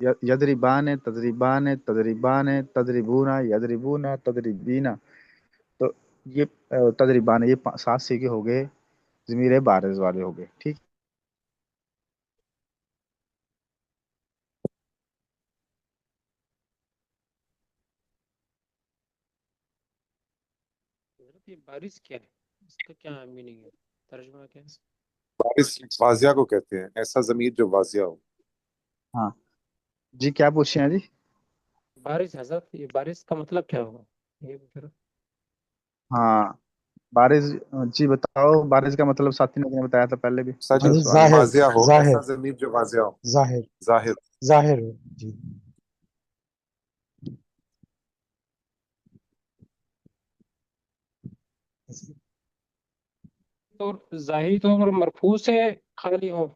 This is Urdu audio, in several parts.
یضربان تضربان تضربان تضربون یضربون تضربینا. تو یہ تضربان، یہ 7 سیگے ہو گئے، ضمیر بارز والے ہو گئے. ٹھیک. حضرت یہ بارش کیا ہے، اس کا کیا میننگ ہے، ترجمہ کیا ہے؟ بارش واضح کو کہتے ہیں، ایسا ضمیر جو واضح ہو. ہاں جی، کیا پوچھے ہیں جی؟ بارش حضرت، یہ بارش کا مطلب کیا ہوگا، یہ پوچھ رہا ہوں۔ ہاں بارز. جی بتاؤ، بارز کا مطلب ساتھی نے بتایا تھا پہلے بھی، سر جو پچھلے سوال میں. ظاہر واضح ہو، ظاہر ایسا ضمیر جو واضح ہو. ظاہر ظاہر. ظاہر ہو جی. تو ظاہری طور پر مرفوع سے خالی ہو،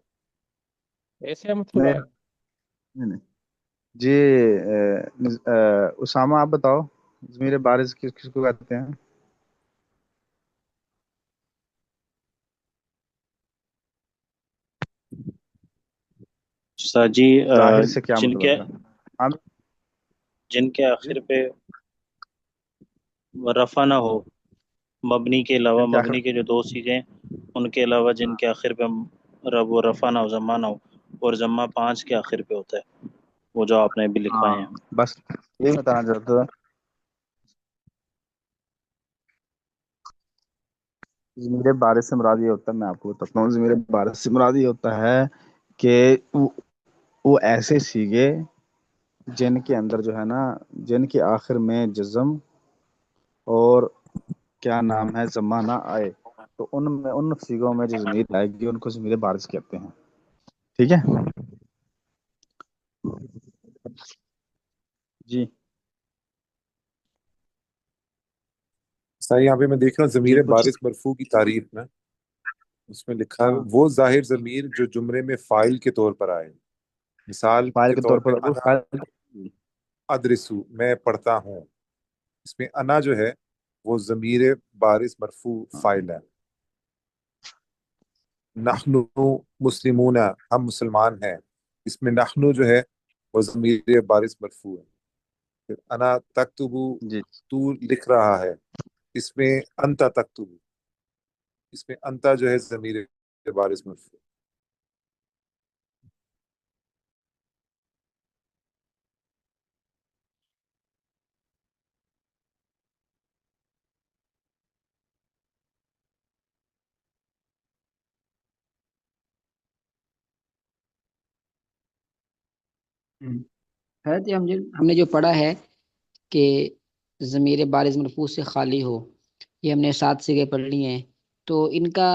ایسے مطلب نہیں ہے؟ نہیں نہیں. جی اسامہ آپ بتاؤ، ضمیر بارز کس کس کو کہتے ہیں؟ استاد جی ظاہر سے کیا جن کے مطلب ہے؟ ہم جن کے جی، آخر پہ رفع نہ ہو، مبنی کے علاوہ، جن کے آخر. مبنی کے جو 2 سیغے ہیں ان کے علاوہ جن ہاں کے آخر پہ رب و رفع نہ ہو، ضمہ نہ ہو، اور ضمہ 5 کے آخر پہ ہوتا ہے، وہ جو آپ نے بھی لکھوائے ہاں ہیں. بس یہی بتانا چاہتا ہوں. ضمیر بارز سے مراد یہ ہوتا ہے، میں آپ کو بتاتا ہوں، ضمیر بارز سے مراد یہ ہوتا ہے کہ وہ ایسے سیگے جن کے اندر جو ہے نا، جن کے آخر میں جزم اور کیا نام ہے ضمہ نہ آئے، تو ان سیگوں میں جو ضمیر آئے گی ان کو ضمیر بارز کہتے ہیں. ٹھیک ہے جی. سر یہاں پہ میں دیکھ رہا ہوں جی ضمیر پوچھ. بارز مرفوع کی تعریف میں، اس میں لکھا ہے ہاں وہ ظاہر ضمیر جو جملے میں فاعل کے طور پر آئے. مثال فائل کے کے طور طور پہ پر وہ انا فائل. ادرسو، میں پڑھتا ہوں. اس میں انا جو ہے وہ ضمیر بارز مرفوع فاعل ہے. نحنو مسلمون، ہم مسلمان ہیں. اس میں نحنو جو ہے وہ ضمیر بارز مرفوع ہے. پھر انا تکتبو، جی تو لکھ رہا ہے. اس میں انتا تکتبو، اس میں انتا جو ہے ضمیر بارز مرفوع. حضرت ہم نے جو پڑھا ہے کہ ضمیر بارز مرفوع سے خالی ہو، یہ ہم نے 7 سیغے پڑھ لی ہیں، تو ان کا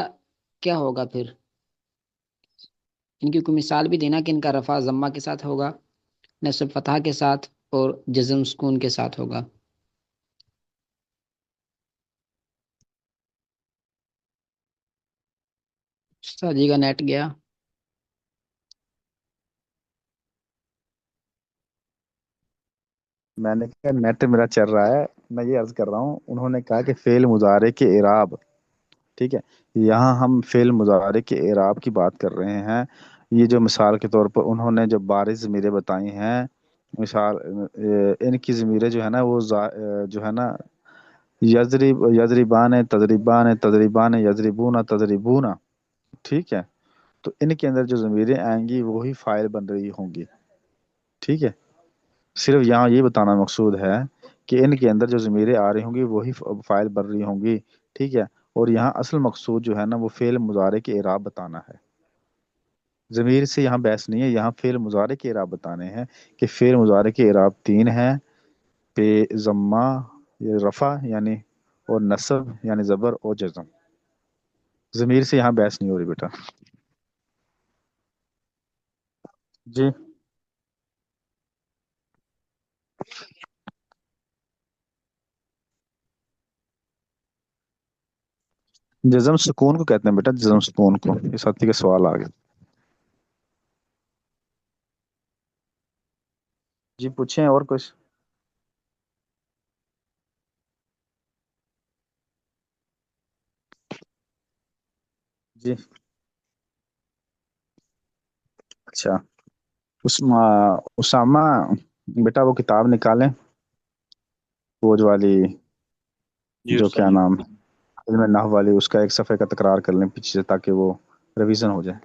کیا ہوگا پھر؟ ان کی کوئی مثال بھی دینا کہ ان کا رفع ضمہ کے ساتھ ہوگا، نصب فتح کے ساتھ، اور جزم سکون کے ساتھ ہوگا. استاد جی کا نیٹ گیا. میں نے کہا نیٹ میرا چل رہا ہے. میں یہ عرض کر رہا ہوں، انہوں نے کہا کہ فعل مضارع کے اعراب. ٹھیک ہے، یہاں ہم فعل مضارع کے اعراب کی بات کر رہے ہیں. یہ جو مثال کے طور پر انہوں نے جو بارز ضمیریں بتائی ہیں، مثال ان کی ضمیریں جو ہے نا وہ جو ہے نا یضربان تضربان تضربان یضربون تضربون. ٹھیک ہے، تو ان کے اندر جو ضمیریں آئیں گی وہی فاعل بن رہی ہوں گی. ٹھیک ہے، صرف یہاں یہ بتانا مقصود ہے کہ ان کے اندر جو ضمیریں آ رہی ہوں گی وہی فاعل بن رہی ہوں گی. ٹھیک ہے، اور یہاں اصل مقصود جو ہے نا وہ فعل مضارع کے اعراب بتانا ہے. ضمیر سے یہاں بحث نہیں ہے، یہاں فعل مضارع کے اعراب بتانے ہیں کہ فعل مضارع کے اعراب 3 ہیں: پہ ضمہ یا رفع یعنی، اور نصب یعنی زبر، اور جزم. ضمیر سے یہاں بحث نہیں ہو رہی بیٹا. جی جزم سکون کو کہتے ہیں بیٹا، جزم سکون کو. یہ ساتھی کا سوال آ گیا. جی پوچھیں اور کچھ. جی اچھا اسامہ بیٹا وہ کتاب نکالیں، وہ جو والی، جی جو کیا استاد جی. نام، علم نحو والی، اس کا ایک صفحے کا تکرار کر لیں پیچھے سے تاکہ وہ ریویژن ہو جائے۔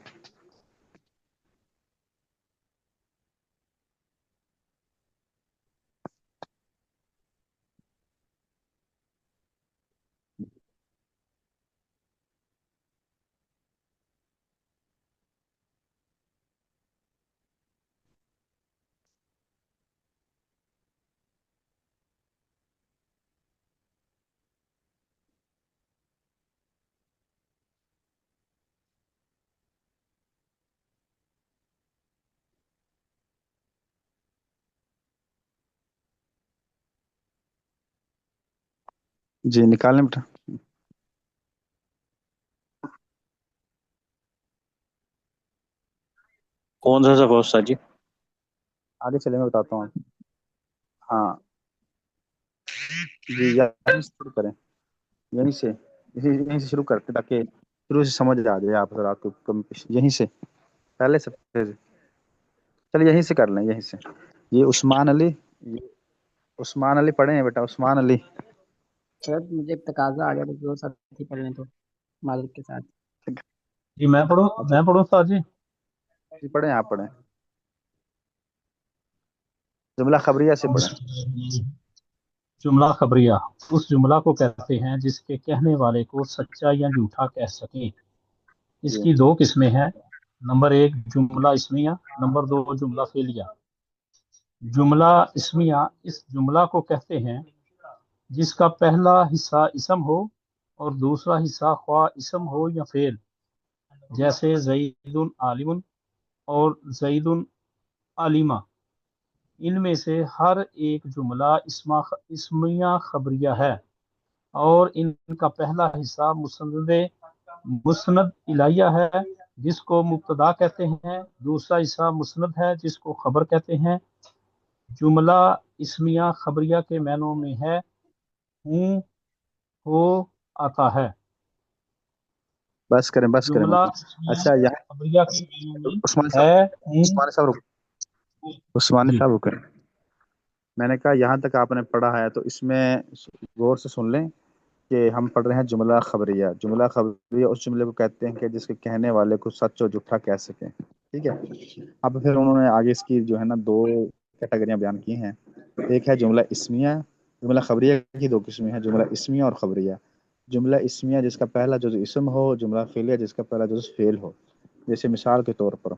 جی نکالیں بیٹا۔ کون سا صفحہ استاد جی؟ آگے چلیں میں بتاتا ہوں۔ ہاں جی یہیں سے شروع کریں، یہیں سے شروع کرتے تاکہ شروع سے سمجھ آ جائے آپ حضرات کو کم یہیں سے پہلے صفحے سے۔ چلیے یہیں سے کر لیں، یہیں سے۔ یہ عثمان علی، عثمان علی پڑھے ہیں بیٹا، عثمان علی۔ سر مجھے ایک تقاضا آ گیا تو جو ساتھی پڑھ لیں تو معذرت کے ساتھ۔ جی میں پڑھوں، اچھا میں پڑھوں استاد جی؟ جی پڑھیں، آپ پڑھیں، جملہ خبریہ سے پڑھیں۔ جملہ خبریہ اس جملہ کو کہتے ہیں جس کے کہنے والے کو سچا یا جھوٹا کہہ سکیں۔ اس جی کی دو قسمیں ہیں، نمبر ایک جملہ اسمیہ، نمبر دو جملہ فعلیہ۔ جملہ اسمیہ اس جملہ کو کہتے ہیں جس کا پہلا حصہ اسم ہو اور دوسرا حصہ خواہ اسم ہو یا فعل، جیسے زید عالم اور زید عالمہ۔ ان میں سے ہر ایک جملہ اسمیہ خبریہ ہے اور ان کا پہلا حصہ مسند الیہ ہے جس کو مبتدا کہتے ہیں، دوسرا حصہ مسند ہے جس کو خبر کہتے ہیں۔ جملہ اسمیہ خبریہ کے معنوں میں ہے ہوں، ہو، آتا ہے۔ بس کریں، بس کریں۔ جملہ اسمیہ اچھا یہاں خبریہ کے معنوں میں عثمان صاحب، ہے ہوں۔ عثمان صاحب عثمان جی صاحب رکیں۔ میں نے کہا یہاں تک آپ نے پڑھا ہے تو اس میں غور سے سن لیں کہ ہم پڑھ رہے ہیں جملہ خبریہ۔ جملہ خبریہ اس جملے کو کہتے ہیں کہ جس کے کہنے والے کو سچ اور جھوٹا کہہ سکیں، ٹھیک ہے۔ اب پھر انہوں نے آگے اس کی جو ہے نا دو کیٹیگریاں بیان کی ہیں، ایک ہے جملہ اسمیہ۔ جملہ خبریہ کی دو قسمیں ہیں، جملہ اسمیہ اور خبریہ۔ جملہ اسمیہ جس کا پہلا جز اسم ہو، جملہ فعلیہ جس کا پہلا جز فعل ہو۔ جیسے مثال کے طور پر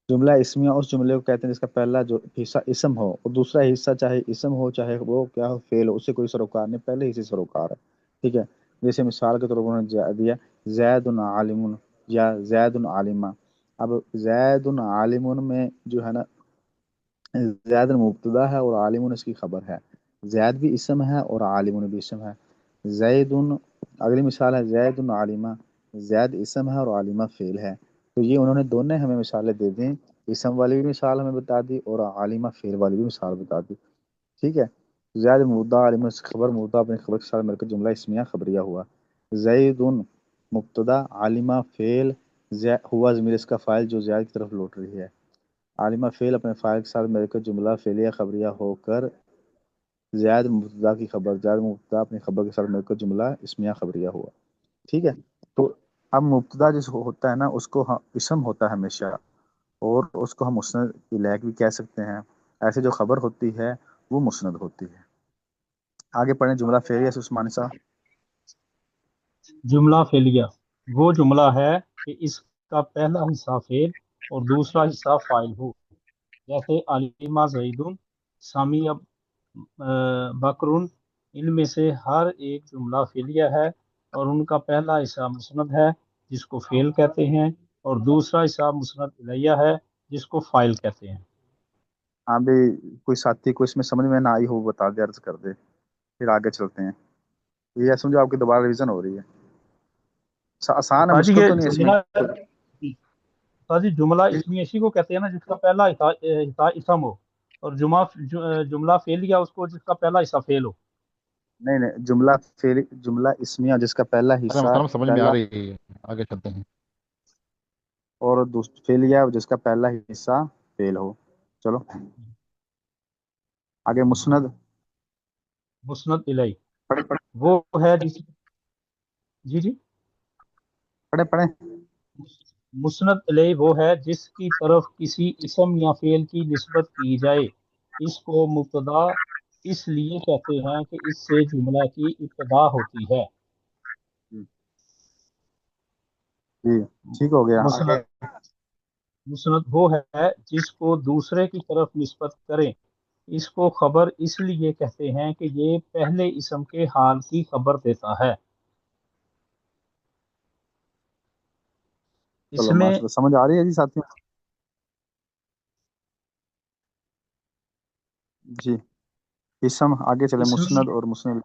جملہ اسمیہ اس جملے کو کہتے ہیں جس کا پہلا جو حصہ اسم ہو اور دوسرا حصہ چاہے اسم ہو چاہے وہ کیا ہو فعل ہو، اس سے کوئی سروکار نہیں، پہلے حصے سروکار ہے، ٹھیک ہے۔ جیسے مثال کے طور پر انہوں نے دیا زید عالم یا زید عالمہ۔ اب زید عالم میں جو ہے نا زید مبتدا ہے اور عالم اس کی خبر ہے، زید بھی اسم ہے اور عالم بھی اسم ہے۔ زید، اگلی مثال ہے زید عالمہ، زید اسم ہے اور عالمہ فعل ہے۔ تو یہ انہوں نے دونوں ہمیں مثالیں دے دیں، اسم والی بھی مثال ہمیں بتا دی اور عالمہ فعل والی بھی مثال بتا دی، ٹھیک ہے۔ زید مبتدا، عالمہ خبر، مبتدا اپنی خبر کے ساتھ مل کر جملہ اسمیہ خبریہ ہوا۔ زید مبتدا، عالمہ فعل، ہوا ضمیر اس کا فاعل جو زید کی طرف لوٹ رہی ہے، عالمہ فعل اپنے فاعل کے ساتھ مل کر جملہ فعلیہ خبریہ ہو کر زید مبتدا کی خبر، زید مبتدا اپنی خبر کے ساتھ مل کر جملہ اسمیہ خبریہ ہوا، ٹھیک ہے۔ تو اب مبتدا جس ہوتا ہے نا اس کو اسم ہوتا ہے ہمیشہ، اور اس کو ہم مسند الیہ بھی کہہ سکتے ہیں۔ ایسے جو خبر ہوتی ہے وہ مسند ہوتی ہے۔ آگے پڑھیں جملہ فعلیہ سے عثمانی صاحب۔ جملہ فعلیہ وہ جملہ ہے کہ اس کا پہلا حصہ فعل اور دوسرا حصہ فاعل ہو، جیسے علامہ زید، سامی بکرن۔ ان میں سے ہر ایک جملہ فعلیہ ہے اور ان کا پہلا حصہ مسند ہے جس کو فعل کہتے ہیں اور دوسرا حصہ مسند الیہ ہے جس کو فاعل کہتے ہیں۔ ہاں بھی کوئی ساتھی کو اس میں سمجھ میں نہ آئی ہو بتا دے، عرض کر دے، پھر آگے چلتے ہیں۔ یہ سمجھو آپ کی دوبارہ ریویژن ہو رہی ہے، آسان ہے، استاد جی مشکل یہ تو نہیں ہے اس میں۔ جملہ، استاد جی جملہ اسمی اسی کو کہتے ہیں نا جس کا پہلا حصہ اسم ہو اور جملہ فعلیہ اس کو جس کا پہلا حصہ فعل ہو۔ نہیں نہیں، جملہ فعلی، جملہ اسمیہ جس کا پہلا حصہ محترم سمجھ میں آ پہلا، رہی ہے، آگے چلتے ہیں۔ اور فیل یا جس کا پہلا حصہ فیل ہو. چلو آگے مسند. مسند الیہ پڑھے پڑھے وہ ہے جس جی جی پڑھے پڑھے. مسند الیہ وہ ہے جس کی طرف کسی اسم یا فعل کی نسبت کی جائے. اس کو مبتدا اس لیے کہتے ہیں کہ اس سے جملہ کی ابتدا ہوتی ہے. جی ٹھیک ہو گیا. مسند آگے مسند وہ ہے جس کو دوسرے کی طرف نسبت کریں. اس کو خبر اس لیے کہتے ہیں کہ یہ پہلے اسم کے حال کی خبر دیتا ہے. اس چلو میں ماشاء اللہ سمجھ آ رہی ہے جی ساتھیوں. جی اسم آگے چلے. اس مسند اور مسند.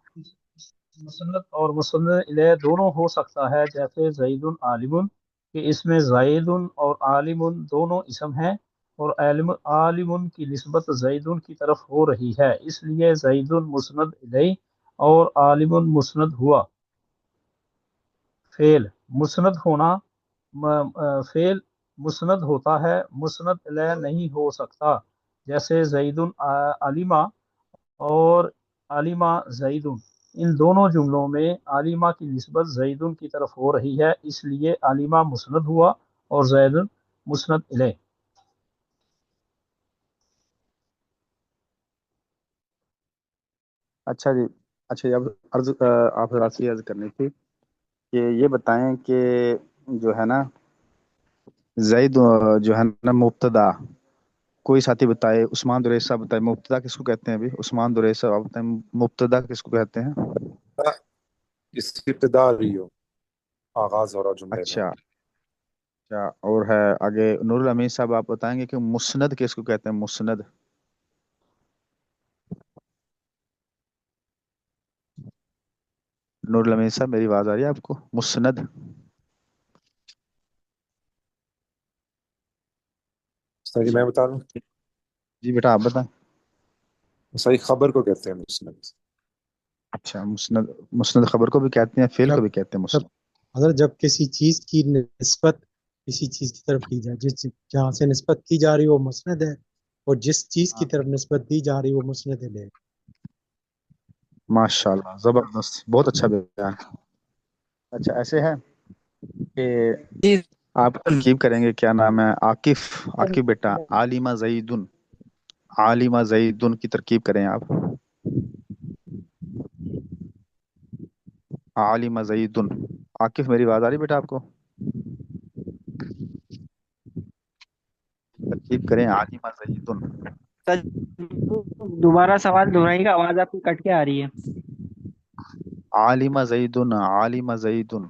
مسند اور مسند الیہ دونوں ہو سکتا ہے، جیسے زید عالم، کہ اس میں زید اور عالم دونوں اسم ہیں اور عالم کی نسبت زید کی طرف ہو رہی ہے، اس لیے زید مسند الیہ اور عالم مسند ہوا. فعل مسند ہونا فعل مسند ہوتا ہے، مسند الیہ نہیں ہو سکتا، جیسے زید عالمہ اور عالمہ زید. ان دونوں جملوں میں عالمہ کی نسبت زید کی طرف ہو رہی ہے، اس لیے عالمہ مسند ہوا اور زید مسند الیہ. اچھا جی. اچھا جی اب آپ حضرات سے عرض کرنی تھی کہ یہ بتائیں کہ جو ہے نا زید جو ہے نا مبتدا. کوئی ساتھی بتائے. عثمان دریس صاحب بتائے مبتدا کس کو کہتے ہیں. ابھی عثمان دریس صاحب آپ بتائیں مبتدا کس کو کہتے ہیں. اس کی ابتدا آ رہی ہو، آغاز ہو رہا جملے کا. اچھا اچھا. اور ہے آگے نور الامین صاحب آپ بتائیں گے کہ مسند کس کو کہتے ہیں. مسند. نور الامین صاحب میری آواز آ رہی ہے آپ کو. مسند. صحیح میں بتا دوں، جی بیٹا آپ بتائیں. صحیح خبر کو کہتے ہیں مسند. اچھا مسند. مسند خبر کو بھی کہتے ہیں، فعل کو جب بھی کہتے ہیں جب مسند. اگر جب کسی چیز کی نسبت کسی چیز کی طرف کی جائے، جہاں سے نسبت کی جا رہی ہے وہ مسند ہے، اور جس چیز کی ہاں طرف نسبت دی جا رہی ہے وہ مسند ہے. ماشاء اللہ زبردست، بہت اچھا بیان. اچھا ایسے ہے کہ جی آپ ترکیب کریں گے. کیا نام ہے؟ عاقف. عاقف بیٹا عالمہ زیدن. عالمہ زیدن کی ترکیب کریں آپ. عالمہ زیدن. عاقف میری آواز آ رہی بیٹا آپ کو؟ ترکیب کریں عالمہ زیدن. دوبارہ سوال دہرائیے گا، آواز آپ کی کٹ کے آ رہی ہے. عالمہ زیدن. عالمہ زیدن.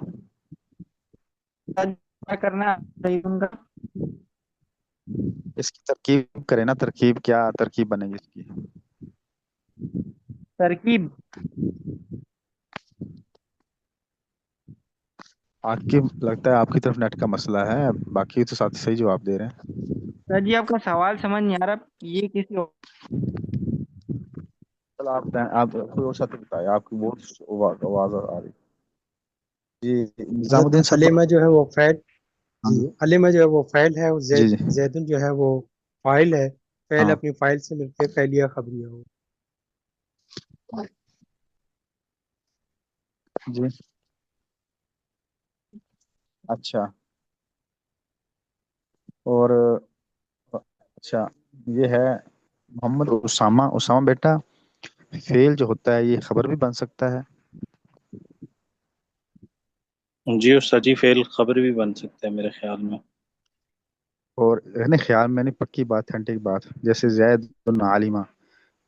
کیا کرنا ہے ان کا؟ اس کی ترکیب کریں نا. ترکیب کیا ترکیب بنے گی اس کی؟ ترکیب عاقف لگتا ہے آپ کی طرف نیٹ کا مسئلہ ہے، باقی تو ساتھ صحیح جواب دے رہے ہیں. سر جی آپ کا سوال سمجھ نہیں آ رہا، یہ کسی چلو آپ کوئی اور ساتھ بتائے. آپ کی بہت آواز آ رہی. جی نظام حضرت الدین صاحب. علمہ جو ہے وہ فعل. ہاں جی علمہ جو ہے وہ فعل ہے، اور جی جی زیدن جو ہے وہ فاعل ہے. فعل ہاں اپنی فاعل سے مل کے فعلیہ خبریہ ہو. جی اچھا. اور اچھا یہ ہے محمد اسامہ. اسامہ بیٹا فعل جو ہوتا ہے یہ خبر بھی بن سکتا ہے. جی استاد جی فعل خبر بھی بن سکتا ہے میرے خیال میں. اور رہنے خیال میں نہیں، پکی بات ہے، ٹھیک بات. جیسے زید عالمہ،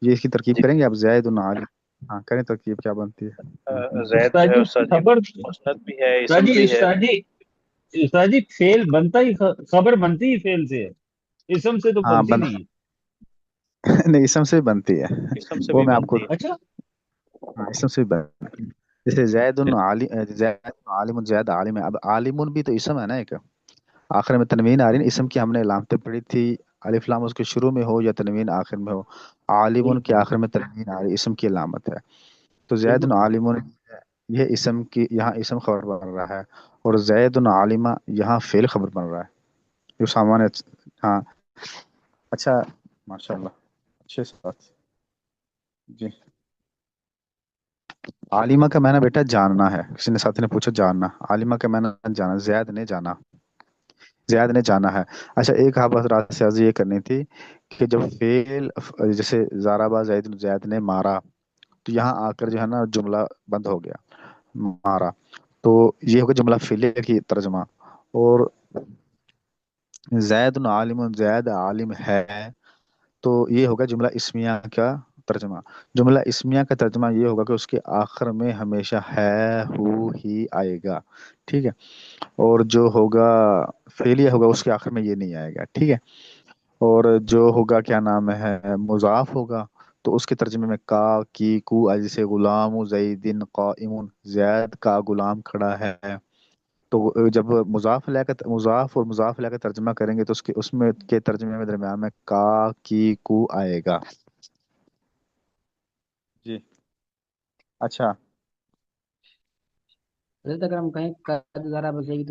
یہ اس کی ترکیب جی کریں گے آپ. زید عالم. ہاں کریں ترکیب کیا بنتی ہے. زید استاد ہے جی استاد جی، خبر مسند بھی ہے، استاد اسم جی بھی ہے. استاد جی استاد جی فعل بنتا ہی خبر بنتی ہی فعل سے ہے، اسم سے تو ہاں بنتی نہیں ہے. نہیں اسم سے بنتی ہے. اسم سے وہ بھی میں آپ کو بنتی ہے. اچھا ہاں اسم سے بنتی ہے. جیسے زید عالم، زید عالم، زید عالم ہے. اب عالم بھی تو اسم ہے نا ایک. آخر میں تنوین آ رہی ہے. اسم کی ہم نے علامتیں پڑھی تھی، الف لام اس کے شروع میں ہو یا تنوین آخر میں ہو. عالم کے بالکل آخر میں تنوین آ رہی ہے، اسم کی علامت ہے. تو زید بالکل عالم یہ اسم کی یہاں اسم خبر بن رہا ہے، اور زید عالمہ یہاں فعل خبر بن رہا ہے. جو سامان ہے. ہاں اچھا، ماشاء اللہ، اچھے سے بات. جی. عالمہ کا معنی بیٹا جاننا ہے. کسی نے ساتھی نے پوچھا جاننا. عالمہ کا معنی جانا. زید نے جانا. زید نے جانا ہے. اچھا ایک آپ حضرات سے عرض یہ کرنی تھی کہ جب فعل جیسے ضربہ زید، زید نے مارا، تو یہاں آ کر جو ہے نا جملہ بند ہو گیا، مارا، تو یہ ہوگا جملہ فعلیہ کی ترجمہ. اور زید عالم، زید عالم ہے، تو یہ ہوگا جملہ اسمیہ کا ترجمہ. جملہ اسمیہ کا ترجمہ یہ ہوگا کہ اس کے آخر میں ہمیشہ ہے ہو ہی آئے گا. ٹھیک ہے. اور جو ہوگا فعلیہ ہوگا اس کے آخر میں یہ نہیں آئے گا. ٹھیک ہے. اور جو ہوگا کیا نام ہے مضاف ہوگا، تو اس کے ترجمے میں کا کی کو، جیسے غلام زیدن قائم، زید کا غلام کھڑا ہے. تو جب مضاف اور مضاف لے کر ترجمہ کریں گے تو اس میں کے ترجمے میں درمیان میں کا کی کو آئے گا. جی. اچھا. حضرت اگر ہم کہیں قد ضرب زید،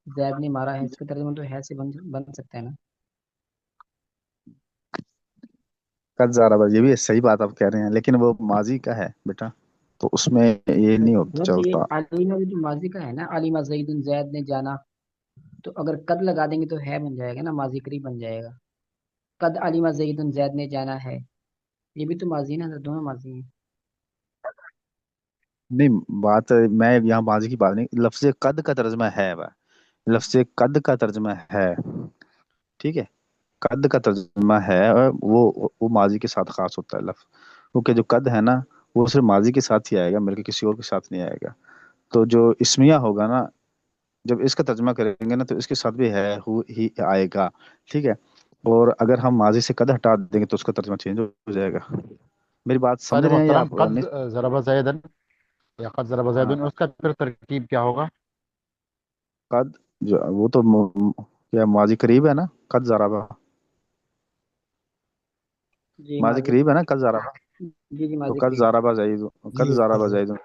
زید نے مارا ہے، اس کا ترجمہ تو ہے سے بن سکتا ہے نا. قد ضرب، یہ بھی صحیح بات آپ کہہ رہے ہیں، لیکن وہ ماضی کا ہے بیٹا، تو اس میں یہ نہیں ہوتا حضرت چلتا. یہ علیمہ بھی تو ماضی کا ہے نا. علیمہ زید، زید نے جانا، تو اگر قد لگا دیں گے تو ہے بن جائے گا نا، ماضی قریب بن جائے گا. قد علیمہ زید، زید نے جانا ہے، یہ بھی تو ماضی ہے نا حضرت، دونوں ماضی ہیں. نہیں، بات میں یہاں ماضی کی بات نہیں، لفظ قد کا ترجمہ ہے وہ، لفظ قد کا ترجمہ ہے. ٹھیک ہے. قد کا ترجمہ ہے، اور وہ ماضی کے ساتھ خاص ہوتا ہے لفظ، کیونکہ جو قد ہے نا وہ صرف ماضی کے ساتھ ہی آئے گا، بلکہ کسی اور کے ساتھ نہیں آئے گا. تو جو اسمیہ ہوگا نا، جب اس کا ترجمہ کریں گے نا تو اس کے ساتھ بھی ہے ہو ہی آئے گا. ٹھیک ہے. اور اگر ہم ماضی سے قد ہٹا دیں گے تو اس کا ترجمہ چینج ہو جائے گا. میری بات سمجھ قاضی رہے ہیں یا محترم، آپ قد نہیں؟ ضرب زیدن یا قد ضرب ہاں، زیدن، اس کا پھر ترکیب کیا ہوگا؟ قد جو وہ تو کیا ماضی قریب ہے نا، قد ضربہ جی ماضی ماضی. قریب ہے نا، قد ضربہ. جی جی تو ماضی قد قریب. ضربہ زید، قد جی ضربہ استاد جی. زید،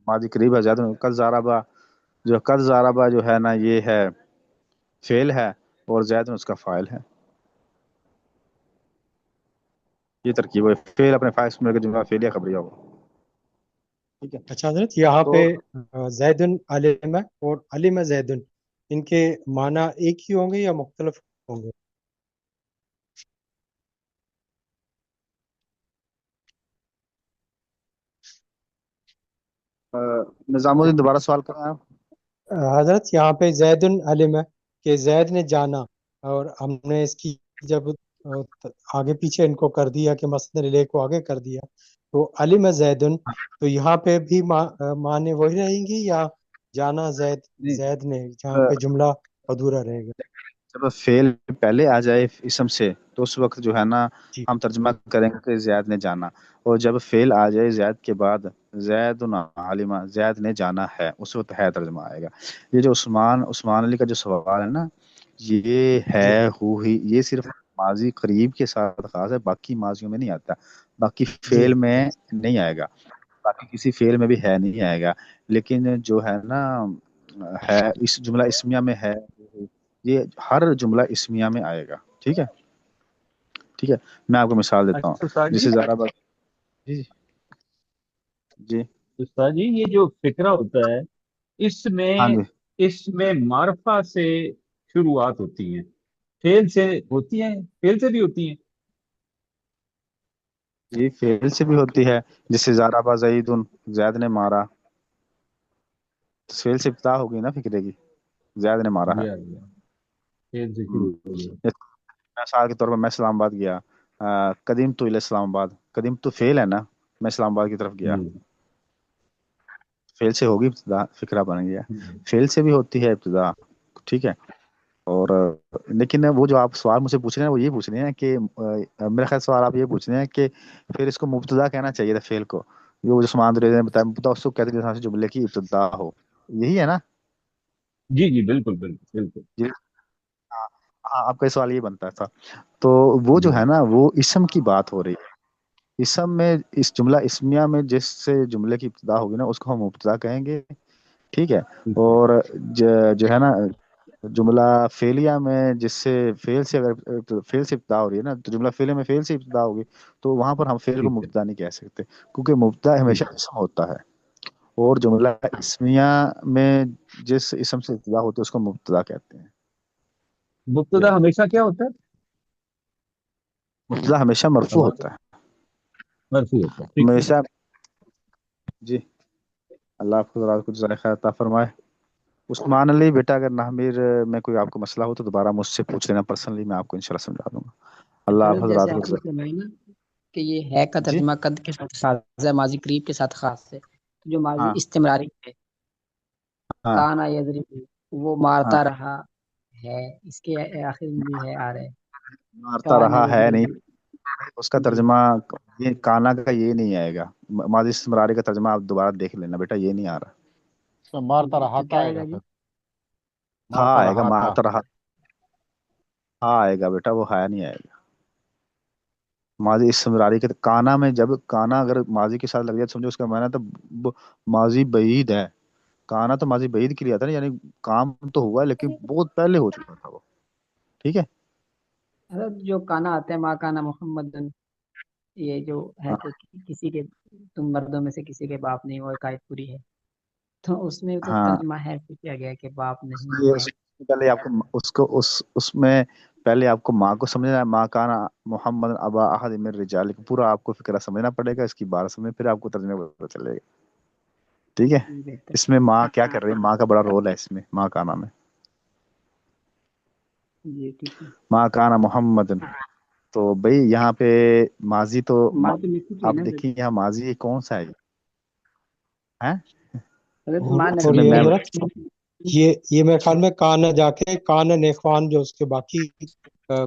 ماضی قریب ہے زید. قد ضربہ، جو قد ضربہ جو ہے نا یہ ہے فعل ہے، اور زید اس کا فاعل ہے. یہ ترکیب ہے، فعل اپنے فاعل سے مل کے جملہ فعلیہ خبریہ ہوگا. ٹھیک ہے. اچھا حضرت یہاں تو پہ زیدن عالم اور علم زیدن، ان کے معنی ایک ہی ہوں گے یا مختلف ہوں گے؟ نظام الدین دوبارہ سوال کریں آپ. حضرت یہاں پہ زیدن علم ہے کہ زید نے جانا، اور ہم نے اس کی جب آگے پیچھے ان کو کر دیا کہ مسند لے کو آگے کر دیا، تو علم زیدن، تو یہاں پہ بھی معنی وہی رہیں گی یا جانا زید، نہیں، زید نے جہاں پہ جملہ ادھورا رہے گا؟ جب فعل پہلے آ جائے اسم سے تو اس وقت جو ہے نا جی. ہم ترجمہ کریں گے کہ زید نے جانا. اور جب فعل آ جائے زید کے بعد، زید عالمہ، زید نے جانا ہے، اس وقت ہے ترجمہ آئے گا. یہ جو عثمان علی کا جو سوال ہے نا، یہ جی. ہے ہو ہی، یہ صرف ماضی قریب کے ساتھ خاص ہے، باقی ماضیوں میں نہیں آتا، باقی جی. فعل میں نہیں آئے گا، باقی کسی فعل میں بھی ہے نہیں آئے گا. لیکن جو ہے نا ہے اس جملہ اسمیہ میں ہے، یہ ہر جملہ اسمیہ میں آئے گا. ٹھیک ہے. ٹھیک ہے. میں آپ کو مثال دیتا ہوں. اچھا استاد جی، جیسے زارا بات. جی جی. استاد جی یہ جو فکرہ ہوتا ہے، اس میں ہاں جی. اس میں معرفہ سے شروعات ہوتی ہیں، فعل سے ہوتی ہیں، فعل سے بھی ہوتی ہیں. جی فعل سے بھی ہوتی ہے. جیسے زارا با زید، زید نے مارا، تو فعل سے ابتدا ہوگی نا فکرے کی، زید نے مارا ہے. جی جی، فعل سے شروع ہو گیا. مثال کے طور پر میں اسلام آباد گیا، قدیم تو اسلام آباد، قدیم تو فعل ہے نا، میں اسلام آباد کی طرف گیا، جی فعل سے ہوگی ابتدا، فکرہ بن گیا. جی. فعل سے بھی ہوتی ہے ابتدا. ٹھیک ہے. اور لیکن وہ جو آپ سوال مجھ سے پوچھ رہے ہیں وہ یہ پوچھ رہے ہیں کہ میرا خیال سوال آپ یہ پوچھ رہے ہیں کہ پھر اس کو مبتدا کہنا چاہیے تھا فعل کو، جو سمان نے بتایا مبتدا اس کو کہتے ہیں جہاں سے جملے کی ابتدا ہو. یہی ہے نا؟ جی جی بالکل بالکل بالکل. جی. ہاں ہاں، آپ کا سوال یہ بنتا تھا. تو وہ جو جی ہے نا وہ اسم کی بات ہو رہی ہے. اسم میں اس جملہ اسمیہ میں جس سے جملے کی ابتدا ہوگی نا اس کو ہم مبتدا کہیں گے. ٹھیک ہے. ٹھیک ہے. اور جو ہے نا جملہ فعلیہ میں جس سے فعل سے اگر فعل سے ابتدا ہو رہی ہے نا، تو جملہ فعلیہ میں فعل سے ابتدا ہوگی، تو وہاں پر ہم فعل کو ٹھیک ہے مبتدا نہیں کہہ سکتے، کیونکہ مبتدا ہمیشہ ٹھیک ہے اسم ہوتا ہے، اور جملہ اسمیہ میں جس اسم سے ابتدا ہوتی ہے اس کو مبتدا کہتے ہیں. مبتدا ہمیشہ کیا ہوتا ہے؟ مبتدا ہمیشہ مرفوع آواز ہوتا ہے. مرفوع ہوتا ہے، ٹھیک ہے. ہمیشہ. جی. اللہ آپ کو ذرا کچھ ذائقہ عطا فرمائے. عثمان علی بیٹا، اگر نحمیر میں کوئی آپ کو مسئلہ ہو تو دوبارہ مجھ سے پوچھ لینا پرسنلی، میں آپ کو انشاءاللہ سمجھا دوں گا. اللہ آپ حضرت حضرات جیسے کو آپ نے فرمایا نا کہ یہ ہے کا جی. ترجمہ قد کے ساتھ خاص ہے، ماضی قریب کے ساتھ خاص ہے، تو جو ماضی ہاں استمراری ہے، ہاں کانا یضرب، وہ ہاں. مارتا رہا ہے، اس کے آخر میں بھی ہے آ رہا ہے، مارتا کانا رہا ہے نہیں، یضرب. اس کا جی ترجمہ یہ کانا کا یہ نہیں آئے گا. ماضی استمراری کا ترجمہ آپ دوبارہ دیکھ لینا بیٹا، یہ نہیں آ رہا. اس میں مارتا جی، رہا تو تھا کیا آئے آئے گا گا جی؟ پھر. ہاں مارتا آئے گا، رہا تھا. مارتا رہا. ہاں آئے گا بیٹا، وہ ہے نہیں آئے گا. ماضی استمراری کے کانا میں جب کانا اگر ماضی کے ساتھ لگ جائے تو سمجھو اس کا معنی تو ماضی بعید ہے. کانا تو ماضی بعید کے لیے آتا ہے نا، یعنی کام تو ہوا ہے لیکن بہت پہلے ہو چکا تھا وہ. ٹھیک ہے. حضرت جو کانا آتا ہے، ماں کانا محمد، یہ جو ہے ہاں تو کسی کے، تم مردوں میں سے کسی کے باپ نہیں، وہ قائد پوری ہے، تو اس میں تو ہاں. ترجمہ ہے کہ کیا گیا کہ باپ اس نہیں میں ہے. پہلے آپ کو اس کو اس میں پہلے آپ کو ماں کو سمجھنا ہے. ماں کانا محمد ابا احد من رجالکم، پورا آپ کو فکرہ سمجھنا پڑے گا، اس کی بارہ سمجھ پھر آپ کو ترجمہ پتہ چلے گا. ٹھیک ہے. بہتر. اس میں ماں کیا کر رہی ہے، ماں کا بڑا رول ہے اس میں، ماں کانا میں. جی ٹھیک ہے. ماں کانا محمد، تو بھئی یہاں پہ ماضی تو ماں تو لکھی تھی آپ نا حضرت. دیکھیے یہاں ماضی کون سا ہے ہیں؟ حضرت اور ماں اصل اور میں یہ میں حضرت، یہ میرے خیال میں کان جا کے کان نیخوان جو اس کے باقی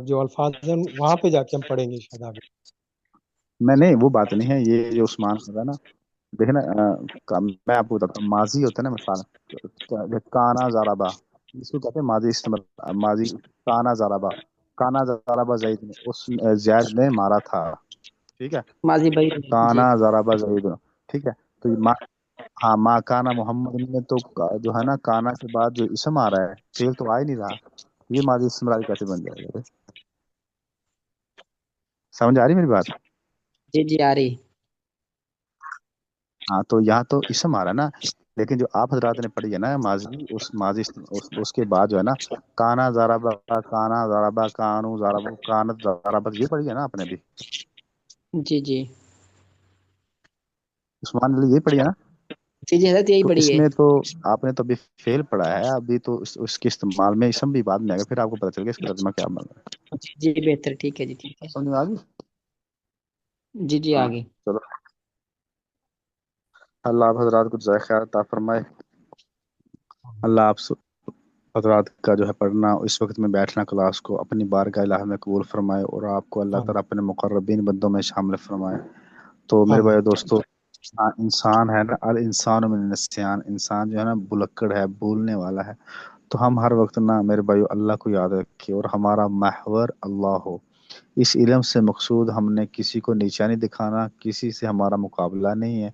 جو الفاظ ہیں وہاں پہ جا کے ہم پڑھیں گے شاید آگے. نہیں وہ بات نہیں ہے، یہ جو عثمان ہے نا، دیکھنا میں آپ کو بتاتا ہوں. ماضی ہوتا ہے نا، مثال کانا زارابا، اس کو کہتے ہیں ماضی استمر، ماضی کانا زارابا. کانا زارابا زید نے، اس زید نے مارا تھا. ٹھیک ہے. ماضی بھائی. جی کانا زارابا زید. ٹھیک ہے. تو یہ ہاں ماں کانا محمد میں تو جو ہے نا کانا کے بعد جو اسم آ رہا ہے، فعل تو آ ہی نہیں رہا. یہ ماضی استمراری کیسے بن جائے گا؟ سمجھ آ رہی میری بات؟ جی جی آ رہی. ہاں تو یہاں تو اسم آ رہا ہے نا، لیکن جو آپ حضرات نے پڑھی ہے نا ماضی، اس کے بعد جو ہے نا کانا زارابا، کانا زارابا، کانو زارابا، کانت زارابا، یہ پڑھی ہے نا آپ نے بھی؟ جی جی عثمان علی یہ پڑھی ہے نا؟ جی جی حضرت یہی تو پڑھی اس ہے. میں تو آپ نے تو ابھی فیل پڑھا ہے، ابھی تو اس کے استعمال میں اسم بھی بعد میں آئے گا، پھر آپ کو پتہ چلے گا اس کا ترجمہ کیا بن رہا ہے. جی بہتر، ٹھیک ہے جی ٹھیک ہے. سمجھ میں آ گئی؟ جی جی ہاں آگے. چلو. اللہ آپ حضرات کو ذائقہ عطا فرمائے. اللہ آپ حضرات کا جو ہے پڑھنا، اس وقت میں بیٹھنا کلاس کو اپنی بارگاہ الہی میں قبول فرمائے، اور آپ کو اللہ آمین تعالیٰ اپنے مقربین بندوں میں شامل فرمائے. تو میرے آمین. بھائی دوستو، انسان ہے نا، الانسان من النسیان، انسان جو ہے نا بلکڑ ہے، بھولنے والا ہے. تو ہم ہر وقت نا میرے بھائی اللہ کو یاد رکھیں، اور ہمارا محور اللہ ہو. اس علم سے مقصود ہم نے کسی کو نیچا نہیں دکھانا، کسی سے ہمارا مقابلہ نہیں ہے،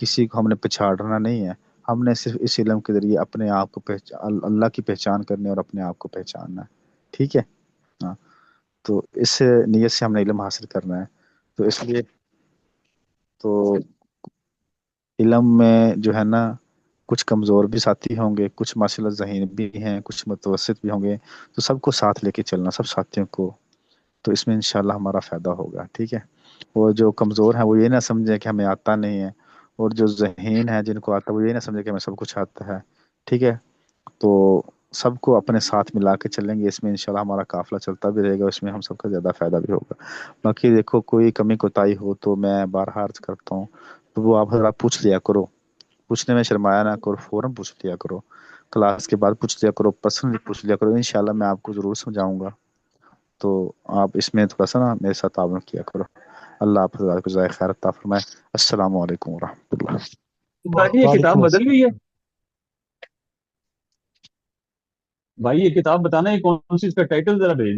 کسی کو ہم نے پچھاڑنا نہیں ہے. ہم نے صرف اس علم کے ذریعے اپنے آپ کو اللہ کی پہچان کرنی اور اپنے آپ کو پہچاننا ہے. ٹھیک ہے. ہاں تو اس نیت سے ہم نے علم حاصل کرنا ہے. تو اس لیے تو علم میں جو ہے نا کچھ کمزور بھی ساتھی ہوں گے، کچھ ماشاء اللہ ذہین بھی ہیں، کچھ متوسط بھی ہوں گے. تو سب کو ساتھ لے کے چلنا، سب ساتھیوں کو، تو اس میں انشاءاللہ ہمارا فائدہ ہوگا. ٹھیک ہے. وہ جو کمزور ہیں وہ یہ نہ سمجھے کہ ہمیں آتا نہیں ہے، اور جو ذہین ہیں جن کو آتا ہے وہ یہ نہ سمجھے کہ ہمیں سب کچھ آتا ہے. ٹھیک ہے. تو سب کو اپنے ساتھ ملا کے چلیں گے، اس میں انشاءاللہ ہمارا قافلہ چلتا بھی رہے گا، اس میں ہم سب کا زیادہ فائدہ بھی ہوگا. باقی دیکھو کوئی کمی کوتاہی ہو تو میں بارہا عرض کرتا ہوں، تو وہ آپ حضرات پوچھ لیا کرو، پوچھنے میں شرمایا نہ کرو، فوراً پوچھ لیا کرو، کلاس کے بعد پوچھ لیا کرو، پرسنلی پوچھ لیا کرو. انشاءاللہ میں آپ کو ضرور سمجھاؤں گا. تو آپ اس میں تھوڑا سا نا میرے ساتھ تعاون کیا کرو. اللہ آپ حضرات کو جزائے خیر عطا فرمائے. السلام علیکم ورحمۃ اللہ. بھائی یہ کتاب وعلیکم بدل السلام. گئی ہے. بھائی یہ کتاب بتانا ہے کون سی، اس کا ٹائٹل ذرا بھیج دیں.